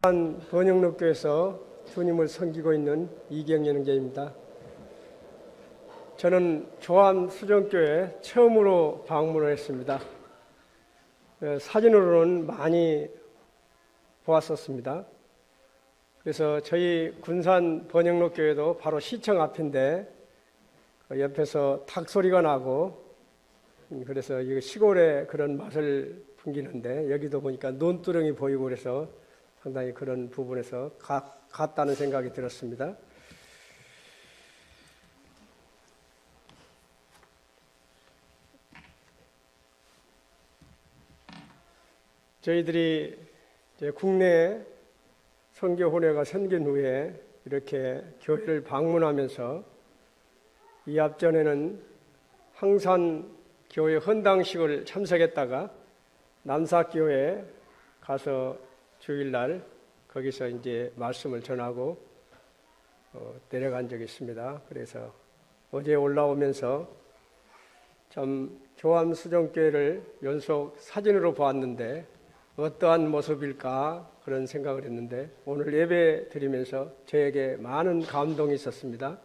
번영록교에서 주님을 섬기고 있는 이경연 형제입니다. 저는 조암 수정교회 처음으로 방문을 했습니다. 사진으로는 많이 보았었습니다. 그래서 저희 군산 번영록교회도 바로 시청 앞인데 옆에서 닭소리가 나고 그래서 이거 시골의 그런 맛을 풍기는데 여기도 보니까 논두렁이 보이고 그래서 상당히 그런 부분에서 같다는 생각이 들었습니다. 저희들이 이제 국내 선교훈회가 생긴 후에 이렇게 교회를 방문하면서 이 앞전에는 항산 교회 헌당식을 참석했다가 남사교회에 가서 주일날 거기서 이제 말씀을 전하고 내려간 적이 있습니다. 그래서 어제 올라오면서 참 조암수정교회를 연속 사진으로 보았는데 어떠한 모습일까 그런 생각을 했는데 오늘 예배 드리면서 저에게 많은 감동이 있었습니다.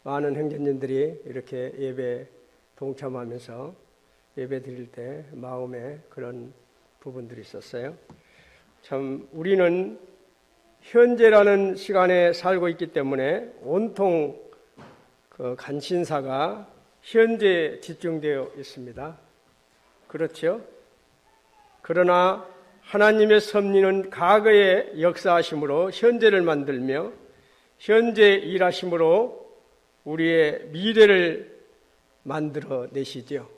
많은 형제님들이 이렇게 예배 동참하면서 예배 드릴 때 마음에 그런 부분들이 있었어요. 참 우리는 현재라는 시간에 살고 있기 때문에 온통 그 관심사가 현재에 집중되어 있습니다. 그렇죠? 그러나 하나님의 섭리는 과거의 역사하심으로 현재를 만들며 현재 일하심으로 우리의 미래를 만들어 내시죠.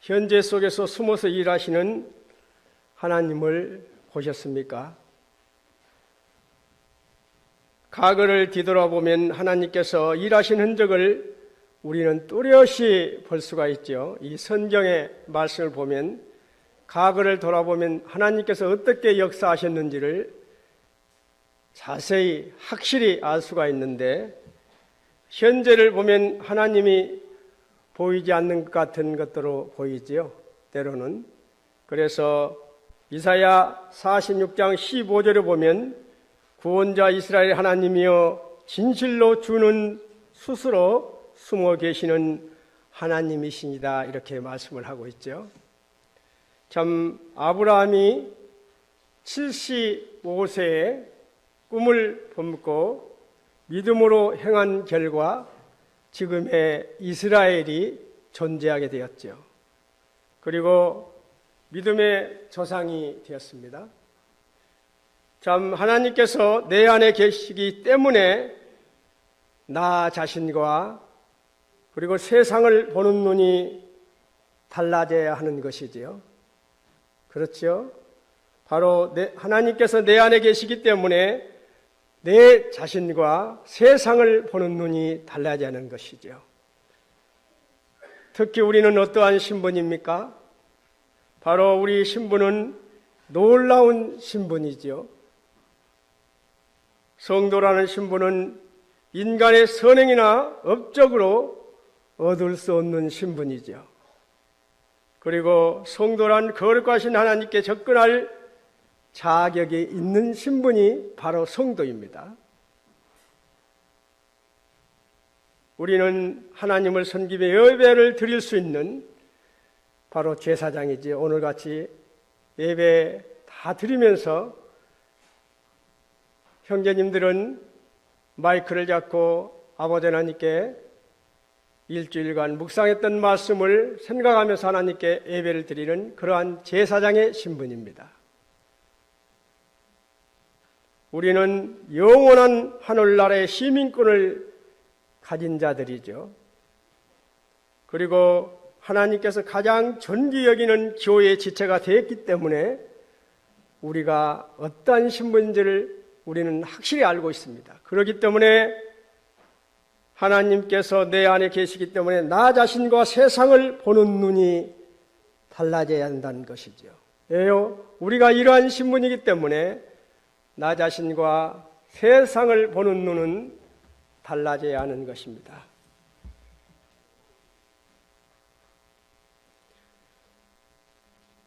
현재 속에서 숨어서 일하시는 하나님을 보셨습니까? 과거를 뒤돌아보면 하나님께서 일하신 흔적을 우리는 뚜렷이 볼 수가 있죠. 이 성경의 말씀을 보면 과거를 돌아보면 하나님께서 어떻게 역사하셨는지를 자세히 확실히 알 수가 있는데 현재를 보면 하나님이 보이지 않는 것 같은 것으로 보이지요. 때로는. 그래서 이사야 46장 15절에 보면 구원자 이스라엘 하나님이여 진실로 주는 스스로 숨어 계시는 하나님이시니다 이렇게 말씀을 하고 있죠. 참 아브라함이 75세에 꿈을 품고 믿음으로 행한 결과 지금의 이스라엘이 존재하게 되었죠. 그리고 믿음의 조상이 되었습니다. 참 하나님께서 내 안에 계시기 때문에 나 자신과 그리고 세상을 보는 눈이 달라져야 하는 것이지요. 그렇죠? 바로 하나님께서 내 안에 계시기 때문에 내 자신과 세상을 보는 눈이 달라져야 하는 것이죠. 특히 우리는 어떠한 신분입니까? 바로 우리 신분은 놀라운 신분이죠. 성도라는 신분은 인간의 선행이나 업적으로 얻을 수 없는 신분이죠. 그리고 성도란 거룩하신 하나님께 접근할 자격이 있는 신분이 바로 성도입니다. 우리는 하나님을 섬기며 예배를 드릴 수 있는 바로 제사장이지. 오늘같이 예배 다 드리면서 형제님들은 마이크를 잡고 아버지 하나님께 일주일간 묵상했던 말씀을 생각하면서 하나님께 예배를 드리는 그러한 제사장의 신분입니다. 우리는 영원한 하늘나라의 시민권을 가진 자들이죠. 그리고 하나님께서 가장 존귀 여기는 교회의 지체가 되었기 때문에 우리가 어떠한 신분인지를 우리는 확실히 알고 있습니다. 그렇기 때문에 하나님께서 내 안에 계시기 때문에 나 자신과 세상을 보는 눈이 달라져야 한다는 것이죠. 왜요? 우리가 이러한 신분이기 때문에 나 자신과 세상을 보는 눈은 달라져야 하는 것입니다.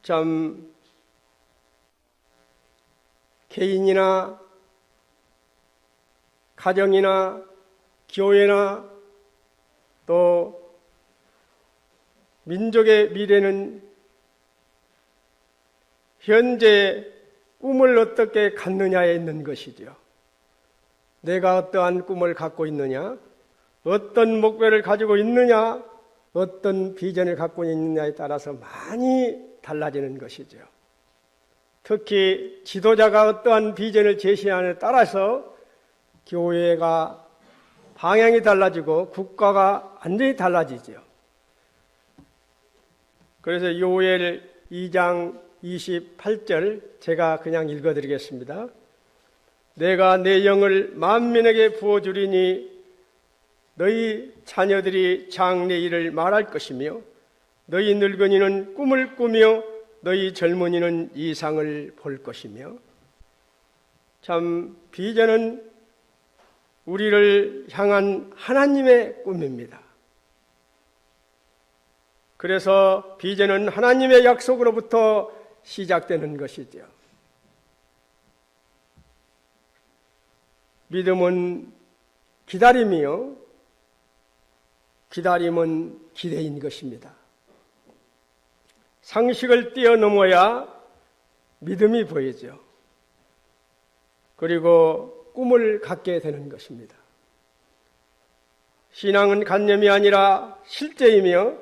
참 개인이나 가정이나 교회나 또 민족의 미래는 현재 꿈을 어떻게 갖느냐에 있는 것이죠. 내가 어떠한 꿈을 갖고 있느냐, 어떤 목표를 가지고 있느냐, 어떤 비전을 갖고 있느냐에 따라서 많이 달라지는 것이죠. 특히 지도자가 어떠한 비전을 제시하느냐에 따라서 교회가 방향이 달라지고 국가가 완전히 달라지죠. 그래서 요엘 2장 28절 제가 그냥 읽어드리겠습니다. 내가 내 영을 만민에게 부어주리니 너희 자녀들이 장래 일을 말할 것이며 너희 늙은이는 꿈을 꾸며 너희 젊은이는 이상을 볼 것이며. 참 비전은 우리를 향한 하나님의 꿈입니다. 그래서 비전은 하나님의 약속으로부터 시작되는 것이죠. 믿음은 기다림이요, 기다림은 기대인 것입니다. 상식을 뛰어넘어야 믿음이 보이죠. 그리고 꿈을 갖게 되는 것입니다. 신앙은 관념이 아니라 실제이며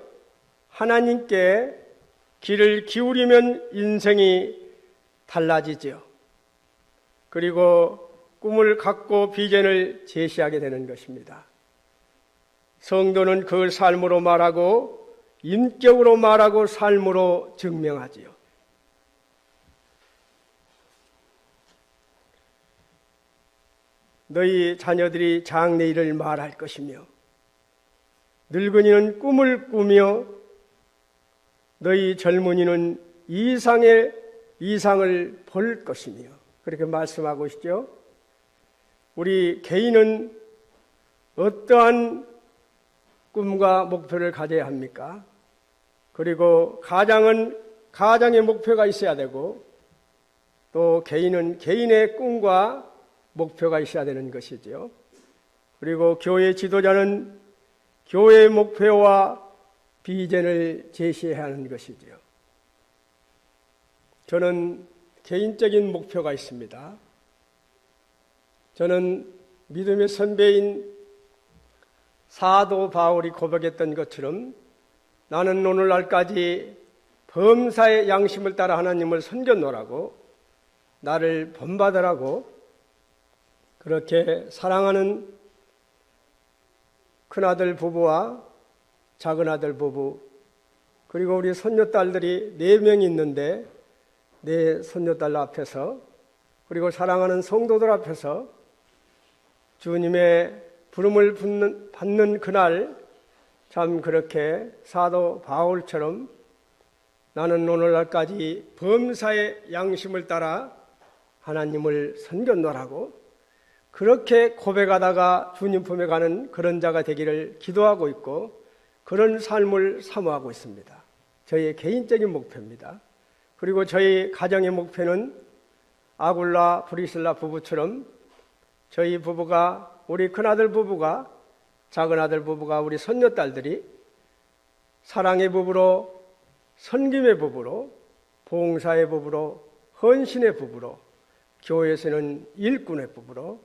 하나님께 귀를 기울이면 인생이 달라지죠. 그리고 꿈을 갖고 비전을 제시하게 되는 것입니다. 성도는 그 삶으로 말하고 인격으로 말하고 삶으로 증명하지요. 너희 자녀들이 장래 일을 말할 것이며 늙은이는 꿈을 꾸며 너희 젊은이는 이상을 볼 것이며 그렇게 말씀하고 있죠. 우리 개인은 어떠한 꿈과 목표를 가져야 합니까? 그리고 가장은 가장의 목표가 있어야 되고 또 개인은 개인의 꿈과 목표가 있어야 되는 것이지요. 그리고 교회 지도자는 교회의 목표와 비전을 제시해야 하는 것이지요. 저는 개인적인 목표가 있습니다. 저는 믿음의 선배인 사도 바울이 고백했던 것처럼 나는 오늘날까지 범사의 양심을 따라 하나님을 섬겨노라고 나를 본받으라고 그렇게 사랑하는 큰아들 부부와 작은아들 부부 그리고 우리 손녀딸들이 4명이 있는데 내 손녀딸 앞에서 그리고 사랑하는 성도들 앞에서 주님의 부름을 받는 그날 참 그렇게 사도 바울처럼 나는 오늘날까지 범사의 양심을 따라 하나님을 섬겼노라고 그렇게 고백하다가 주님 품에 가는 그런 자가 되기를 기도하고 있고 그런 삶을 사모하고 있습니다. 저희의 개인적인 목표입니다. 그리고 저희 가정의 목표는 아굴라 브리실라 부부처럼 저희 부부가 우리 큰아들 부부가 작은아들 부부가 우리 손녀딸들이 사랑의 부부로 섬김의 부부로 봉사의 부부로 헌신의 부부로 교회에서는 일꾼의 부부로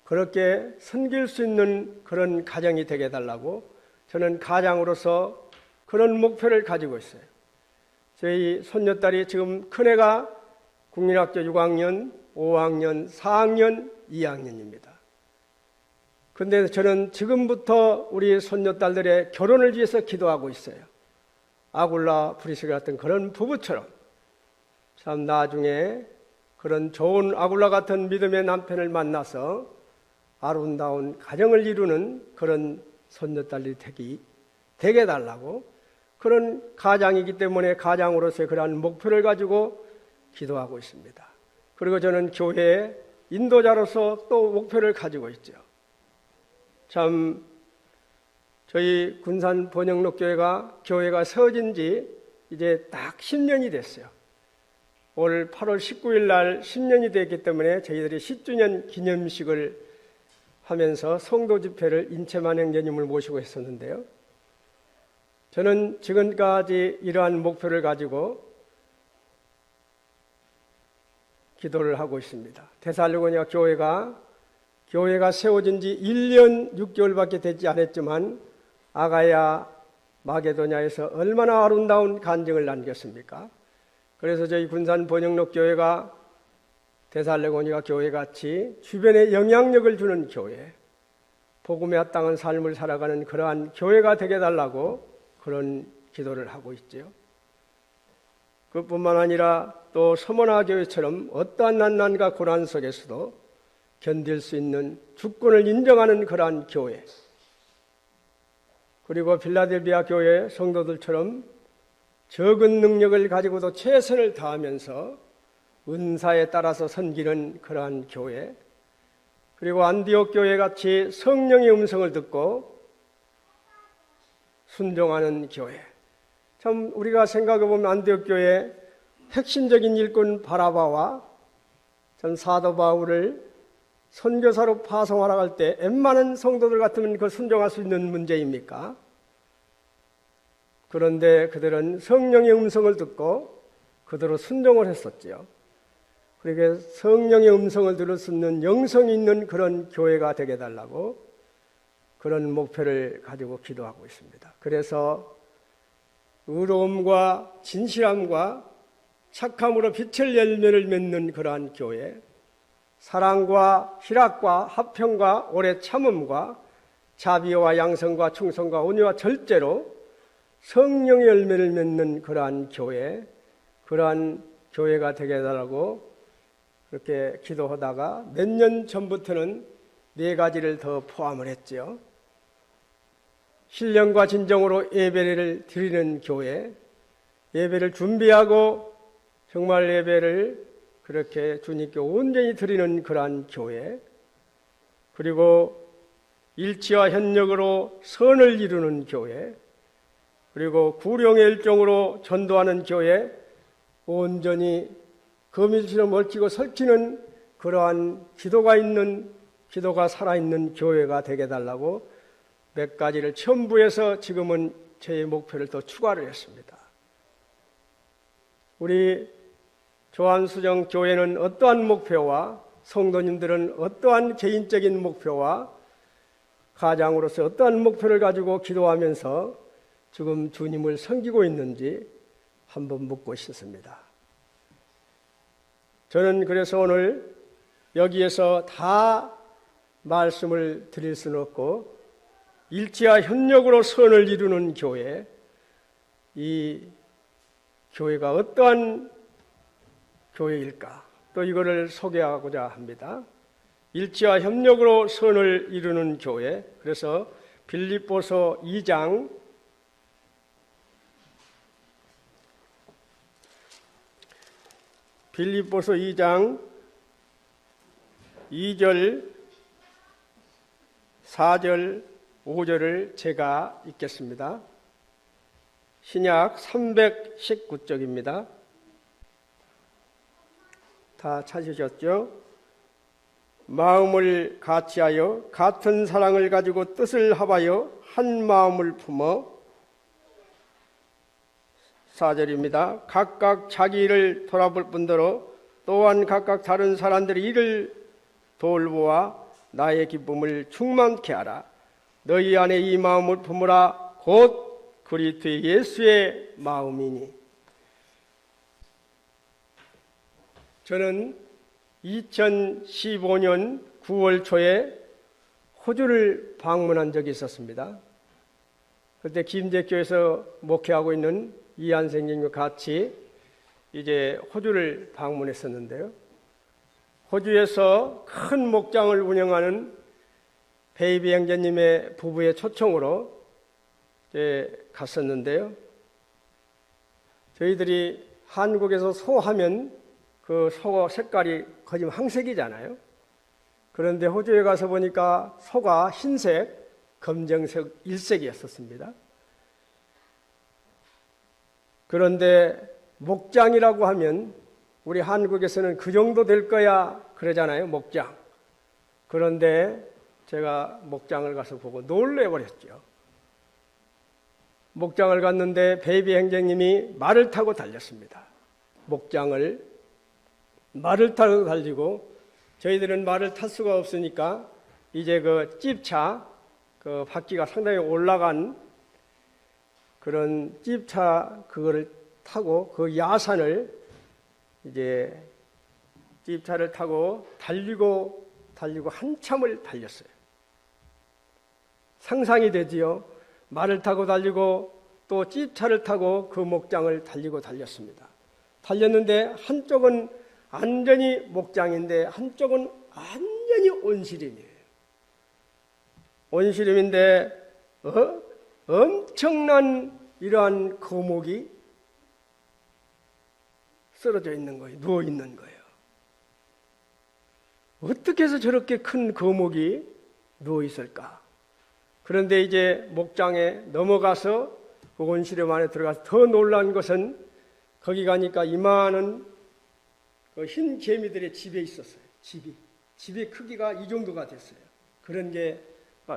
그렇게 섬길 수 있는 그런 가정이 되게 해달라고 저는 가장으로서 그런 목표를 가지고 있어요. 저희 손녀딸이 지금 큰애가 국민학교 6학년, 5학년, 4학년, 2학년입니다. 근데 저는 지금부터 우리 손녀딸들의 결혼을 위해서 기도하고 있어요. 아굴라 프리스가 같은 그런 부부처럼 참 나중에 그런 좋은 아굴라 같은 믿음의 남편을 만나서 아름다운 가정을 이루는 그런 손녀딸이 되게 해달라고 그런 가장이기 때문에 가장으로서의 그러한 목표를 가지고 기도하고 있습니다. 그리고 저는 교회의 인도자로서 또 목표를 가지고 있죠. 참 저희 군산 번영록 교회가 세워진 지 이제 딱 10년이 됐어요. 올 8월 19일 날 10년이 됐기 때문에 저희들이 10주년 기념식을 하면서 성도 집회를 인체만행제님을 모시고 했었는데요. 저는 지금까지 이러한 목표를 가지고 기도를 하고 있습니다. 데살로니가 교회가 세워진 지 1년 6개월밖에 되지 않았지만 아가야 마게도냐에서 얼마나 아름다운 간증을 남겼습니까? 그래서 저희 군산 번영록 교회가 데살로니가 교회같이 주변에 영향력을 주는 교회, 복음에 합당한 삶을 살아가는 그러한 교회가 되게 해달라고 그런 기도를 하고 있죠. 그뿐만 아니라 또 서머나 교회처럼 어떠한 난난과 고난 속에서도 견딜 수 있는 주권을 인정하는 그러한 교회, 그리고 필라델피아 교회 성도들처럼 적은 능력을 가지고도 최선을 다하면서 은사에 따라서 섬기는 그러한 교회, 그리고 안디옥 교회 같이 성령의 음성을 듣고 순종하는 교회. 참 우리가 생각해 보면 안디옥 교회 핵심적인 일꾼 바라바와 전 사도 바울을 선교사로 파송하러 갈 때 웬만한 성도들 같으면 그 순종할 수 있는 문제입니까? 그런데 그들은 성령의 음성을 듣고 그대로 순종을 했었지요. 그러니까 성령의 음성을 들을 수 있는 영성이 있는 그런 교회가 되게 해달라고 그런 목표를 가지고 기도하고 있습니다. 그래서 의로움과 진실함과 착함으로 빛을 열매를 맺는 그러한 교회, 사랑과 희락과 화평과 오래 참음과 자비와 양성과 충성과 온유와 절제로 성령의 열매를 맺는 그러한 교회, 그러한 교회가 되게 해달라고 그렇게 기도하다가 몇 년 전부터는 4가지를 더 포함을 했죠. 신령과 진정으로 예배를 드리는 교회, 예배를 준비하고 정말 예배를 그렇게 주님께 온전히 드리는 그러한 교회, 그리고 일치와 협력으로 선을 이루는 교회, 그리고 구령의 일종으로 전도하는 교회, 온전히 거미줄처럼 얽히고 설키는 그러한 기도가 살아있는 교회가 되게 해달라고 몇 가지를 첨부해서 지금은 제 목표를 더 추가를 했습니다. 우리 조한수정 교회는 어떠한 목표와 성도님들은 어떠한 개인적인 목표와 가장으로서 어떠한 목표를 가지고 기도하면서 지금 주님을 섬기고 있는지 한번 묻고 싶습니다. 저는 그래서 오늘 여기에서 다 말씀을 드릴 수는 없고 일치와 협력으로 선을 이루는 교회, 이 교회가 어떠한 교회일까? 또 이거를 소개하고자 합니다. 일치와 협력으로 선을 이루는 교회, 그래서 빌립보서 2장 2절, 4절, 5절을 제가 읽겠습니다. 신약 319쪽입니다. 다 찾으셨죠? 마음을 같이하여 같은 사랑을 가지고 뜻을 합하여 한 마음을 품어 4절입니다. 각각 자기 일을 돌아볼 뿐더러 또한 각각 다른 사람들의 일을 돌보아 나의 기쁨을 충만케 하라. 너희 안에 이 마음을 품으라. 곧 그리스도 예수의 마음이니. 저는 2015년 9월 초에 호주를 방문한 적이 있었습니다. 그때 김제교에서 목회하고 있는 이한생님과 같이 이제 호주를 방문했었는데요. 호주에서 큰 목장을 운영하는 베이비 형제님의 부부의 초청으로 갔었는데요. 저희들이 한국에서 소하면 그 소 색깔이 거의 황색이잖아요. 그런데 호주에 가서 보니까 소가 흰색, 검정색, 일색이었었습니다. 그런데 목장이라고 하면 우리 한국에서는 그 정도 될 거야 그러잖아요, 목장. 그런데 제가 목장을 가서 보고 놀래버렸죠. 목장을 갔는데 베이비 행정님이 말을 타고 달렸습니다. 목장을 말을 타고 달리고, 저희들은 말을 탈 수가 없으니까 이제 그 찝차, 그 바퀴가 상당히 올라간 그런 찝차, 그거를 타고 그 야산을 이제 찝차를 타고 달리고 한참을 달렸어요. 상상이 되지요. 말을 타고 달리고 또 찝차를 타고 그 목장을 달리고 달렸습니다. 달렸는데 한쪽은 완전히 목장인데 한쪽은 완전히 온시림이에요. 온시림인데 엄청난 이러한 거목이 쓰러져 있는 거예요. 누워 있는 거예요. 어떻게 해서 저렇게 큰 거목이 누워 있을까? 그런데 이제 목장에 넘어가서 그 온시림 안에 들어가서 더 놀란 것은, 거기 가니까 이만한 그 흰 개미들의 집에 있었어요. 집의 크기가 이 정도가 됐어요. 그런 게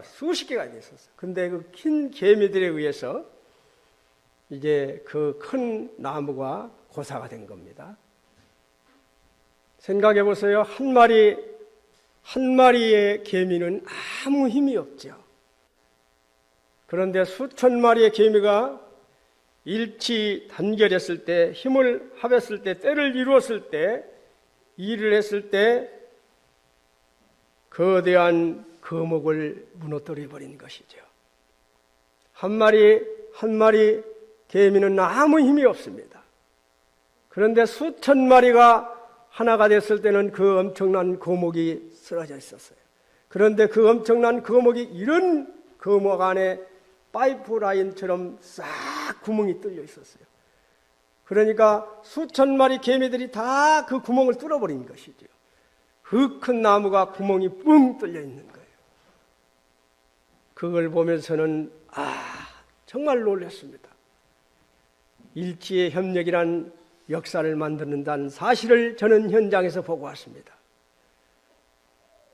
수십 개가 있었어요. 근데 그 흰 개미들에 의해서 이제 그 큰 나무가 고사가 된 겁니다. 생각해 보세요. 한 마리의 개미는 아무 힘이 없죠. 그런데 수천 마리의 개미가 일치 단결했을 때, 힘을 합했을 때, 때를 이루었을 때, 일을 했을 때 거대한 거목을 무너뜨려 버린 것이죠. 한 마리 개미는 아무 힘이 없습니다. 그런데 수천 마리가 하나가 됐을 때는 그 엄청난 거목이 쓰러져 있었어요. 그런데 그 엄청난 거목이, 이런 거목 안에 파이프 라인처럼 싹 구멍이 뚫려 있었어요. 그러니까 수천 마리 개미들이 다 그 구멍을 뚫어버린 것이죠. 그 큰 나무가 구멍이 뻥 뚫려 있는 거예요. 그걸 보면서는 정말 놀랐습니다. 일치의 협력이란 역사를 만드는다는 사실을 저는 현장에서 보고 왔습니다.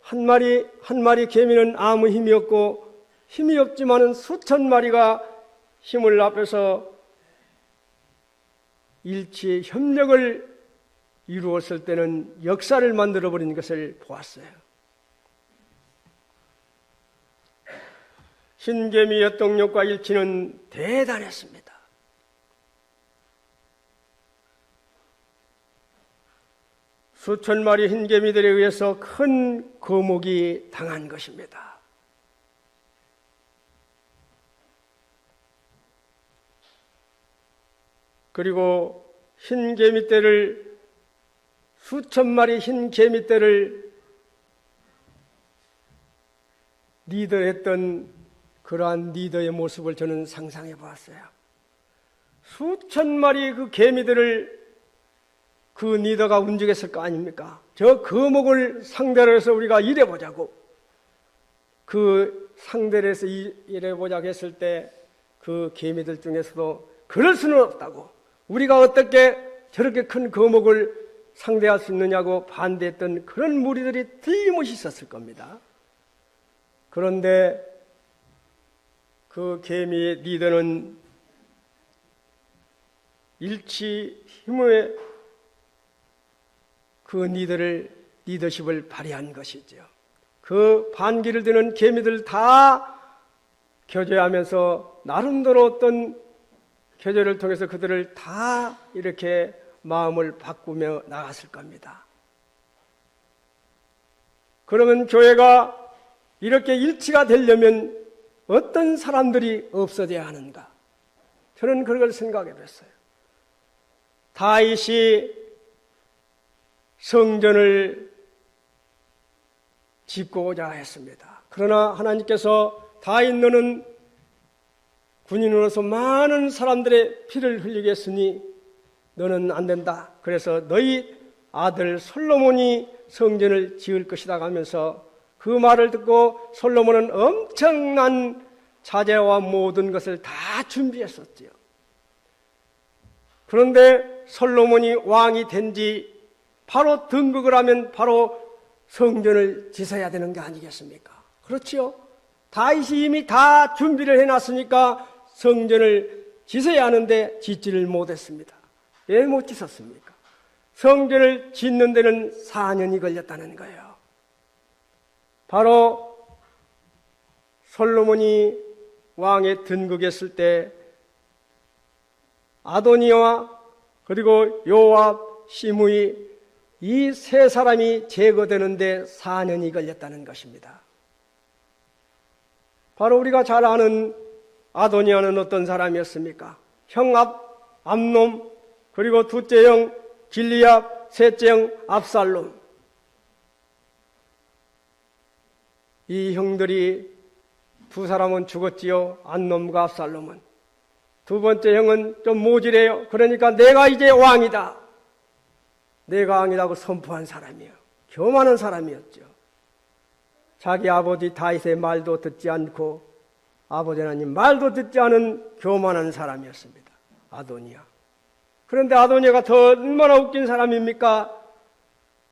한 마리 개미는 아무 힘이 없고, 힘이 없지만은 수천 마리가 힘을 합해서 일치의 협력을 이루었을 때는 역사를 만들어버린 것을 보았어요. 흰개미 엿동력과 일치는 대단했습니다. 수천 마리 흰개미들에 의해서 큰 거목이 당한 것입니다. 그리고 수천 마리 흰개미떼를 리더했던 그러한 리더의 모습을 저는 상상해 보았어요. 수천 마리 그 개미들을 그 리더가 움직였을 거 아닙니까? 저 거목을 상대로 해서 우리가 일해보자고, 그 상대로 해서 일해보자고 했을 때 그 개미들 중에서도 그럴 수는 없다고, 우리가 어떻게 저렇게 큰 거목을 상대할 수 있느냐고 반대했던 그런 무리들이 틀림없이 있었을 겁니다. 그런데 그 개미의 리더는 일치 힘의 그 리더십을 발휘한 것이죠. 그 반기를 드는 개미들 다 교제하면서 나름대로 어떤 교제를 통해서 그들을 다 이렇게 마음을 바꾸며 나갔을 겁니다. 그러면 교회가 이렇게 일치가 되려면 어떤 사람들이 없어져야 하는가? 저는 그걸 생각해 봤어요. 다윗이 성전을 짓고자 했습니다. 그러나 하나님께서 다윗 너는 군인으로서 많은 사람들의 피를 흘리게 했으니 너는 안 된다. 그래서 너희 아들 솔로몬이 성전을 지을 것이다 하면서 그 말을 듣고 솔로몬은 엄청난 자재와 모든 것을 다 준비했었지요. 그런데 솔로몬이 왕이 된 지 바로 등극을 하면 바로 성전을 지어야 되는 게 아니겠습니까? 그렇지요? 다윗이 이미 다 준비를 해놨으니까 성전을 지어야 하는데 짓지를 못했습니다. 왜 못 짓었습니까? 성전을 짓는 데는 4년이 걸렸다는 거예요. 바로 솔로몬이 왕에 등극했을 때 아도니아와 그리고 요압, 시므이 이 세 사람이 제거되는데 4년이 걸렸다는 것입니다. 바로 우리가 잘 아는 아도니아는 어떤 사람이었습니까? 형 암놈, 그리고 둘째 형 길리압, 셋째 형 압살롬. 이 형들이 두 사람은 죽었지요. 암놈과 압살롬은. 두 번째 형은 좀 모질해요. 그러니까 내가 이제 왕이다. 내가 왕이라고 선포한 사람이에요. 교만한 사람이었죠. 자기 아버지 다윗의 말도 듣지 않고 아버지 하나님 말도 듣지 않은 교만한 사람이었습니다. 아도니아. 그런데 아도니아가 더 얼마나 웃긴 사람입니까?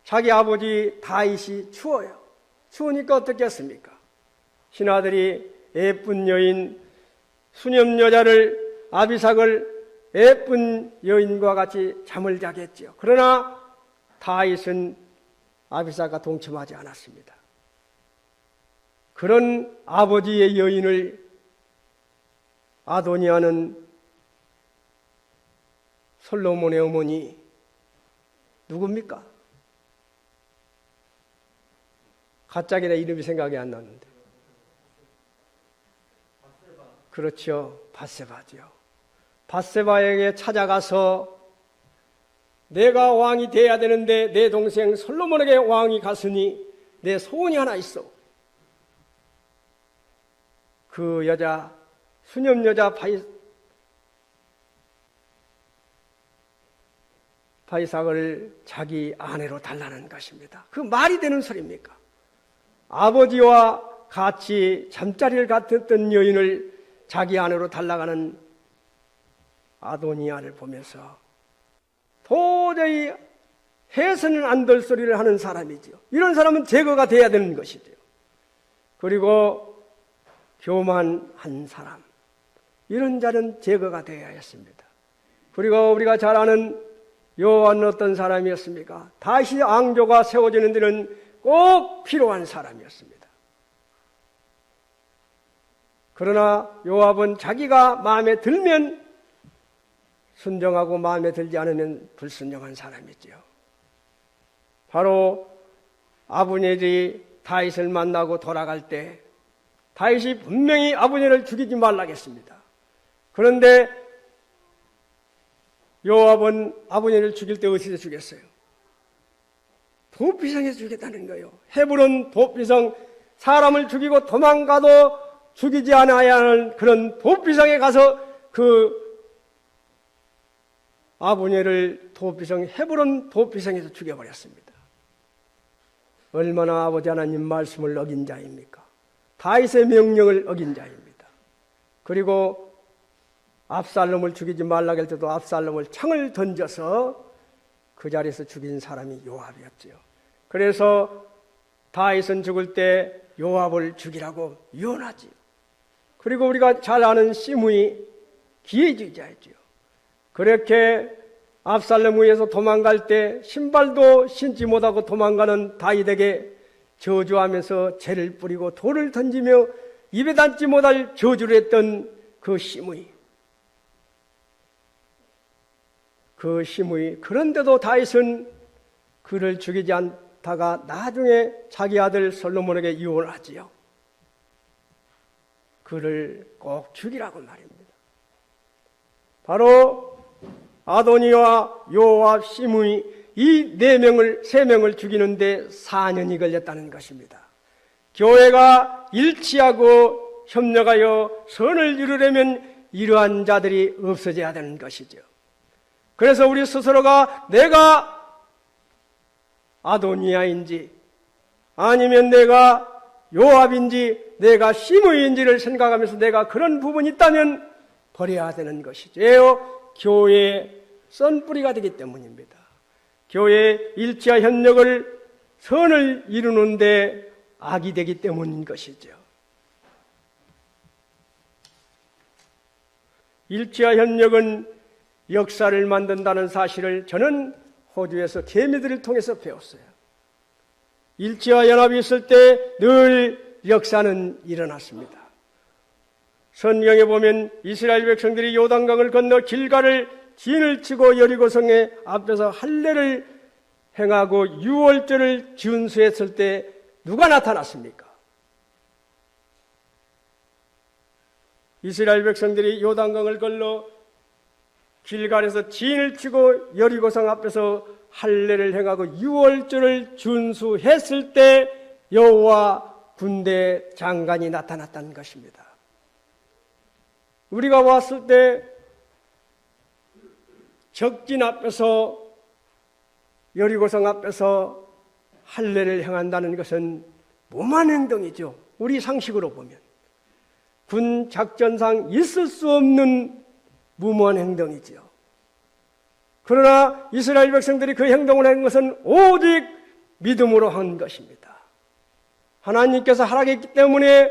자기 아버지 다윗이 추워요. 추우니까 어떻겠습니까? 신하들이 예쁜 여인, 수녀 여자를 아비삭을 예쁜 여인과 같이 잠을 자게 했지요. 그러나 다윗은 아비삭과 동침하지 않았습니다. 그런 아버지의 여인을 아도니아는 솔로몬의 어머니 누굽니까? 갑자기 내 이름이 생각이 안 나는데. 그렇죠. 밧세바죠. 밧세바에게 찾아가서 내가 왕이 돼야 되는데 내 동생 솔로몬에게 왕이 갔으니 내 소원이 하나 있어. 그 여자, 수녀 여자 바이삭을 자기 아내로 달라는 것입니다. 그 말이 되는 소리입니까? 아버지와 같이 잠자리를 같았던 여인을 자기 아내로 달라가는 아도니아를 보면서 도저히 해서는 안 될 소리를 하는 사람이지요. 이런 사람은 제거가 돼야 되는 것이죠. 그리고 교만한 사람, 이런 자는 제거가 되어야 했습니다. 그리고 우리가 잘 아는 요한은 어떤 사람이었습니까? 다시 왕조가 세워지는 데는 꼭 필요한 사람이었습니다. 그러나 요압은 자기가 마음에 들면 순종하고 마음에 들지 않으면 불순종한 사람이지요. 바로 아브넬이 다윗을 만나고 돌아갈 때 다윗이 분명히 아브넬을 죽이지 말라고 했습니다. 그런데 요압은 아브넬을 죽일 때 어디서 죽였어요? 도피성에서 죽였다는 거예요. 헤브론 도피성, 사람을 죽이고 도망가도 죽이지 않아야 하는 그런 도피성에 가서 그 아브넬을 헤브론 도피성에서 죽여버렸습니다. 얼마나 아버지 하나님 말씀을 어긴 자입니까? 다윗의 명령을 어긴 자입니다. 그리고 압살롬을 죽이지 말라고 할 때도 압살롬을 창을 던져서 그 자리에서 죽인 사람이 요압이었지요. 그래서 다윗은 죽을 때 요압을 죽이라고 유언하지요. 그리고 우리가 잘 아는 시므이 기회주의자였지요. 그렇게 압살롬 위에서 도망갈 때 신발도 신지 못하고 도망가는 다윗에게 저주하면서 재를 뿌리고 돌을 던지며 입에 닿지 못할 저주를 했던 그 시므이. 그런데도 다윗은 그를 죽이지 않다가 나중에 자기 아들 솔로몬에게 유언을 하지요. 그를 꼭 죽이라고 말입니다. 바로 아도니와 요압, 시므이 이 세 명을 죽이는데 4년이 걸렸다는 것입니다. 교회가 일치하고 협력하여 선을 이루려면 이러한 자들이 없어져야 되는 것이죠. 그래서 우리 스스로가 내가 아도니아인지 아니면 내가 요압인지 내가 시므이인지를 생각하면서 내가 그런 부분이 있다면 버려야 되는 것이죠. 교회의 썬뿌리가 되기 때문입니다. 교회의 일치와 협력을 선을 이루는데 악이 되기 때문인 것이죠. 일치와 협력은 역사를 만든다는 사실을 저는 호주에서 개미들을 통해서 배웠어요. 일치와 연합이 있을 때 늘 역사는 일어났습니다. 성경에 보면 이스라엘 백성들이 요단강을 건너 길가를 진을 치고 여리고성의 앞에서 할례를 행하고 유월절을 준수했을 때 누가 나타났습니까? 이스라엘 백성들이 요단강을 건너 길갈에서 진을 치고 여리고성 앞에서 할례를 행하고 유월절을 준수했을 때 여호와 군대 장관이 나타났다는 것입니다. 우리가 왔을 때 적진 앞에서 여리고성 앞에서 할례를 행한다는 것은 무모한 행동이죠. 우리 상식으로 보면 군 작전상 있을 수 없는 무모한 행동이지요. 그러나 이스라엘 백성들이 그 행동을 한 것은 오직 믿음으로 한 것입니다. 하나님께서 허락했기 때문에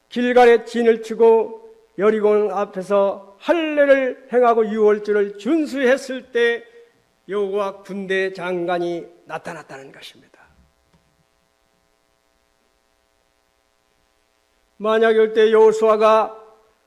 길갈에 진을 치고 여리고 앞에서 할례를 행하고 유월절을 준수했을 때 여호와 군대 장관이 나타났다는 것입니다. 만약에 그때 여호수아가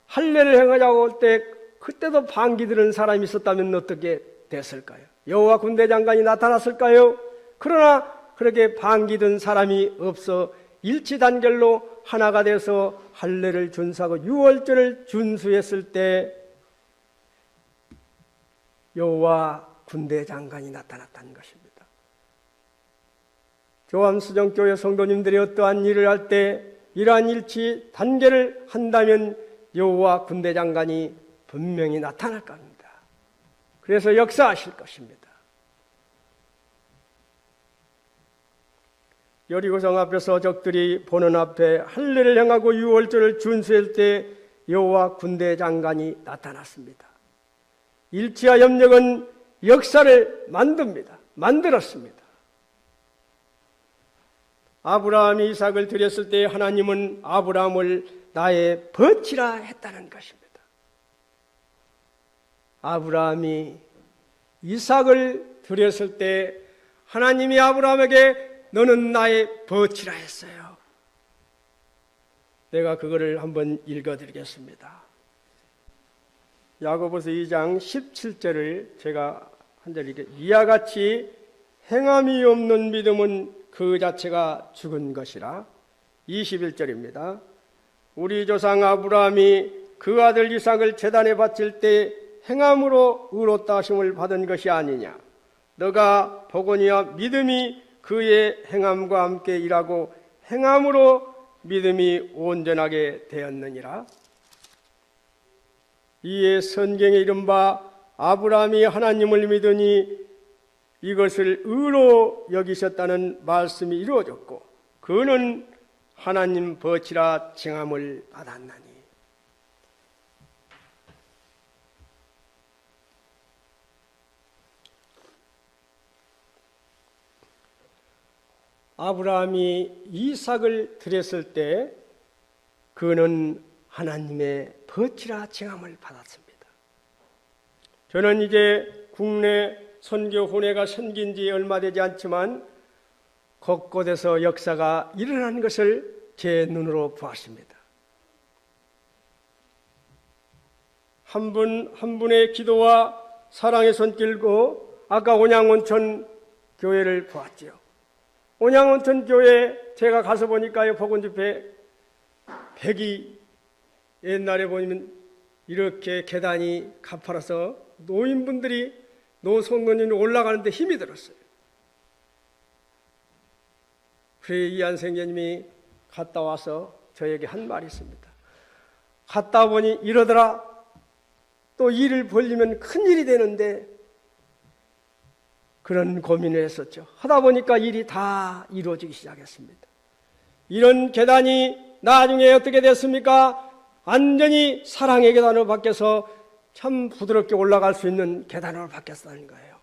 할례를 행하자고 할 때 그때도 반기 들은 사람이 있었다면 어떻게 됐을까요? 여호와 군대 장관이 나타났을까요? 그러나 그렇게 반기 든 사람이 없어 일치단결로 하나가 돼서 할례를 준수하고 유월절을 준수했을 때 여호와 군대 장관이 나타났다는 것입니다. 교암수정교회 성도님들이 어떠한 일을 할 때 이러한 일치 단계를 한다면 여호와 군대 장관이 분명히 나타날 겁니다. 그래서 역사하실 것입니다. 여리고성 앞에서 적들이 보는 앞에 할례를 행하고 유월절을 준수할 때 여호와 군대 장관이 나타났습니다. 일치와 협력은 역사를 만들었습니다. 아브라함이 이삭을 드렸을 때 하나님은 아브라함을 나의 벗이라 했다는 것입니다. 아브라함이 이삭을 드렸을 때 하나님이 아브라함에게 너는 나의 벗이라 했어요. 내가 그거를 한번 읽어드리겠습니다. 야고보서 2장 17절을 제가 한 절 읽게. 이와 같이 행함이 없는 믿음은 그 자체가 죽은 것이라. 21절입니다. 우리 조상 아브라함이 그 아들 이삭을 제단에 바칠 때 행함으로 의롭다 하심을 받은 것이 아니냐. 너가 보거니와 믿음이 그의 행함과 함께 일하고 행함으로 믿음이 온전하게 되었느니라. 이에 성경에 이른바 아브라함이 하나님을 믿으니 이것을 의로 여기셨다는 말씀이 이루어졌고 그는 하나님 벗이라 칭함을 받았나니. 아브라함이 이삭을 드렸을 때 그는 하나님의 벗이라 칭함을 받았습니다. 저는 이제 국내 선교 혼회가 생긴 지 얼마 되지 않지만 곳곳에서 역사가 일어난 것을 제 눈으로 보았습니다. 한 분 한 분의 기도와 사랑의 손길고 아까 온양온천 교회를 보았지요. 온양온천 교회 제가 가서 보니까요, 복음집회 백이 옛날에 보면 이렇게 계단이 가파라서 노인분들이 노송노인이 올라가는데 힘이 들었어요. 그래 이한 생제님이 갔다 와서 저에게 한 말이 있습니다. 갔다 보니 이러더라. 또 일을 벌리면 큰일이 되는데 그런 고민을 했었죠. 하다 보니까 일이 다 이루어지기 시작했습니다. 이런 계단이 나중에 어떻게 됐습니까? 완전히 사랑의 계단으로 바뀌어서 참 부드럽게 올라갈 수 있는 계단으로 바뀌었다는 거예요.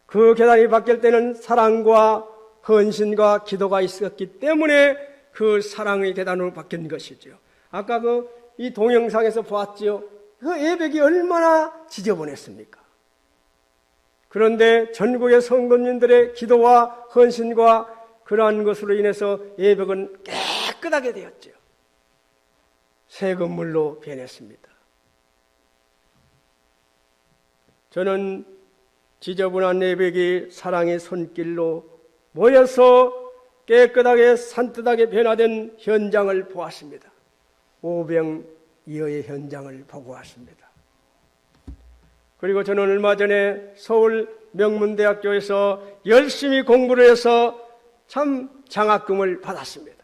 그 계단이 바뀔 때는 사랑과 헌신과 기도가 있었기 때문에 그 사랑의 계단으로 바뀐 것이죠. 아까 이 동영상에서 보았지요. 그 예배기 얼마나 지저분했습니까? 그런데 전국의 성도님들의 기도와 헌신과 그러한 것으로 인해서 예배는 깨끗하게 되었죠. 새 건물로 변했습니다. 저는 지저분한 예배기 사랑의 손길로 모여서 깨끗하게 산뜻하게 변화된 현장을 보았습니다. 오병이어의 현장을 보고 왔습니다. 그리고 저는 얼마 전에 서울 명문대학교에서 열심히 공부를 해서 참 장학금을 받았습니다.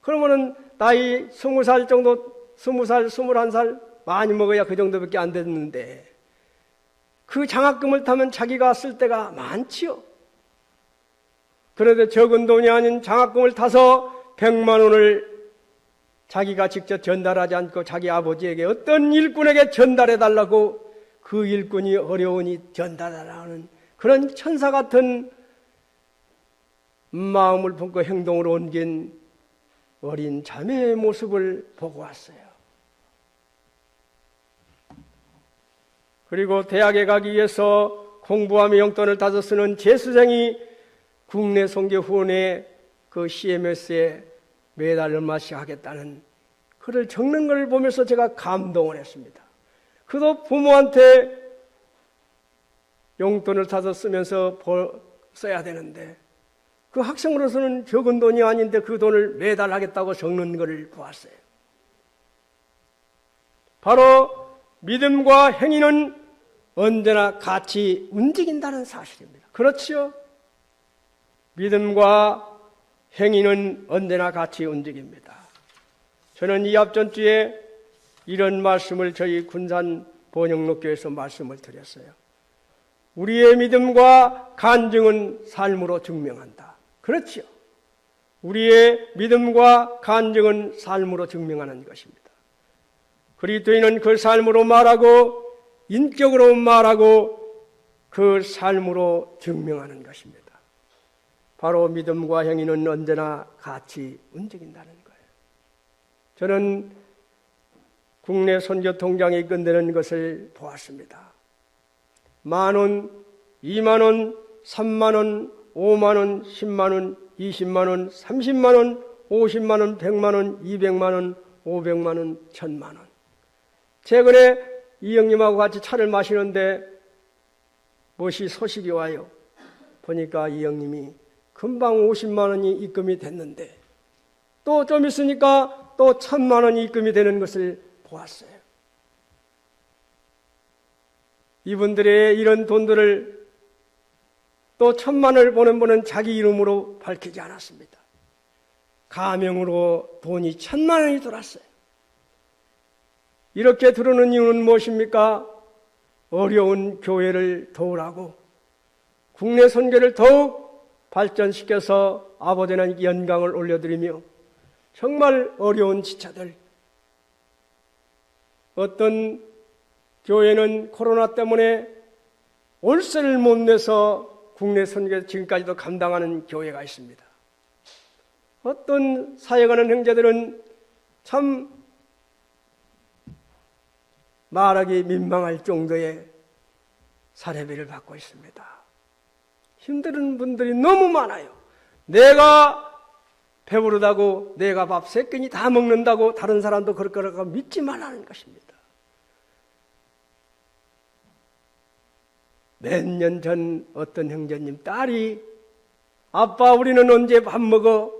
그러면은 나이 20살 정도, 20살, 21살 많이 먹어야 그 정도밖에 안 됐는데 그 장학금을 타면 자기가 쓸 때가 많지요. 그런데 적은 돈이 아닌 장학금을 타서 100만 원을 자기가 직접 전달하지 않고 자기 아버지에게 어떤 일꾼에게 전달해달라고 그 일꾼이 어려우니 전달하라는 그런 천사 같은 마음을 품고 행동으로 옮긴 어린 자매의 모습을 보고 왔어요. 그리고 대학에 가기 위해서 공부하며 용돈을 타서 쓰는 재수생이 국내 선교 후원회 그 CMS에 매달 얼마씩 하겠다는 글을 적는 걸 보면서 제가 감동을 했습니다. 그도 부모한테 용돈을 타서 쓰면서 써야 되는데 그 학생으로서는 적은 돈이 아닌데 그 돈을 매달 하겠다고 적는 것을 보았어요. 바로 믿음과 행위는 언제나 같이 움직인다는 사실입니다. 그렇지요? 믿음과 행위는 언제나 같이 움직입니다. 저는 이 앞전 주에 이런 말씀을 저희 군산 번영록교에서 말씀을 드렸어요. 우리의 믿음과 간증은 삶으로 증명한다. 그렇지요. 우리의 믿음과 간증은 삶으로 증명하는 것입니다. 그리스도인은 그 삶으로 말하고 인격으로 말하고 그 삶으로 증명하는 것입니다. 바로 믿음과 행위는 언제나 같이 움직인다는 거예요. 저는 국내 선교 통장이 끝내는 것을 보았습니다. 10,000원, 20,000원, 30,000원, 50,000원, 10만원, 20만원, 30만원, 50만원, 100만원, 200만원, 500만원, 1000만원. 최근에 이 형님하고 같이 차를 마시는데 무엇이 소식이 와요. 보니까 이 형님이 금방 50만원이 입금이 됐는데 또 좀 있으니까 또 1000만원이 입금이 되는 것을 보았어요. 이분들의 이런 돈들을 또 1000만원을 보낸 분은 자기 이름으로 밝히지 않았습니다. 가명으로 돈이 1000만원이 들어왔어요. 이렇게 들어오는 이유는 무엇입니까? 어려운 교회를 도우라고 국내 선교를 더욱 발전시켜서 아버지는 영광을 올려드리며 정말 어려운 지체들, 어떤 교회는 코로나 때문에 월세를 못 내서 국내 선교 지금까지도 감당하는 교회가 있습니다. 어떤 사역하는 형제들은 참 말하기 민망할 정도의 사례비를 받고 있습니다. 힘든 분들이 너무 많아요. 내가 배부르다고 내가 밥 3끼니 다 먹는다고 다른 사람도 그럴 거라고 믿지 말라는 것입니다. 몇 년 전 어떤 형제님 딸이 아빠 우리는 언제 밥 먹어?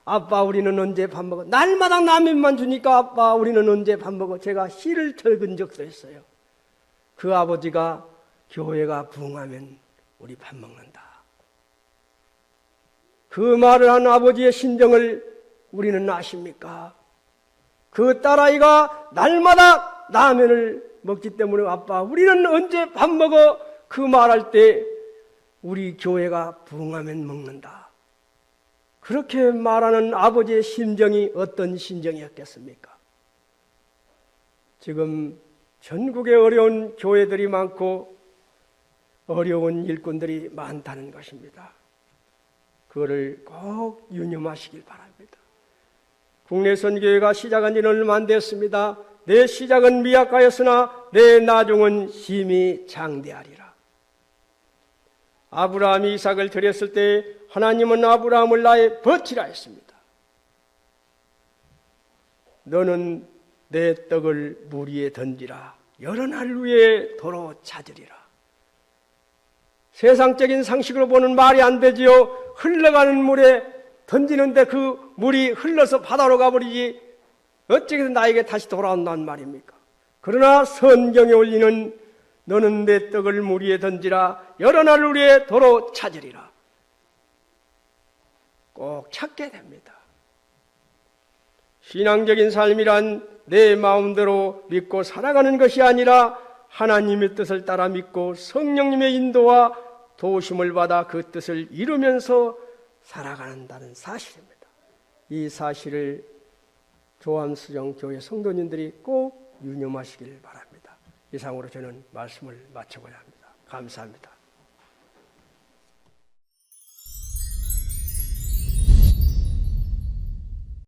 아빠 우리는 언제 밥 먹어? 날마다 라면만 주니까 아빠 우리는 언제 밥 먹어? 제가 시를 적은 적도 있어요. 그 아버지가 교회가 부흥하면 우리 밥 먹는다. 그 말을 한 아버지의 심정을 우리는 아십니까? 그 딸아이가 날마다 라면을 먹기 때문에 아빠 우리는 언제 밥 먹어? 그 말할 때 우리 교회가 부흥하면 먹는다. 그렇게 말하는 아버지의 심정이 어떤 심정이었겠습니까? 지금 전국에 어려운 교회들이 많고 어려운 일꾼들이 많다는 것입니다. 그거를 꼭 유념하시길 바랍니다. 국내 선교회가 시작한 지는 얼마 안 됐습니다. 내 시작은 미약하였으나 내 나중은 심히 장대하리라. 아브라함이 이삭을 드렸을 때 하나님은 아브라함을 나의 버티라 했습니다. 너는 내 떡을 물 위에 던지라. 여러 날 후에 도로 찾으리라. 세상적인 상식으로 보는 말이 안 되지요. 흘러가는 물에 던지는데 그 물이 흘러서 바다로 가버리지 어찌해서 나에게 다시 돌아온다는 말입니까? 그러나 성경에 올리는 너는 내 떡을 물 위에 던지라. 여러 날 후에 도로 찾으리라. 꼭 찾게 됩니다. 신앙적인 삶이란 내 마음대로 믿고 살아가는 것이 아니라 하나님의 뜻을 따라 믿고 성령님의 인도와 도우심을 받아 그 뜻을 이루면서 살아간다는 사실입니다. 이 사실을 조암수정교회 성도님들이 꼭 유념하시길 바랍니다. 이상으로 저는 말씀을 마쳐고자 합니다. 감사합니다.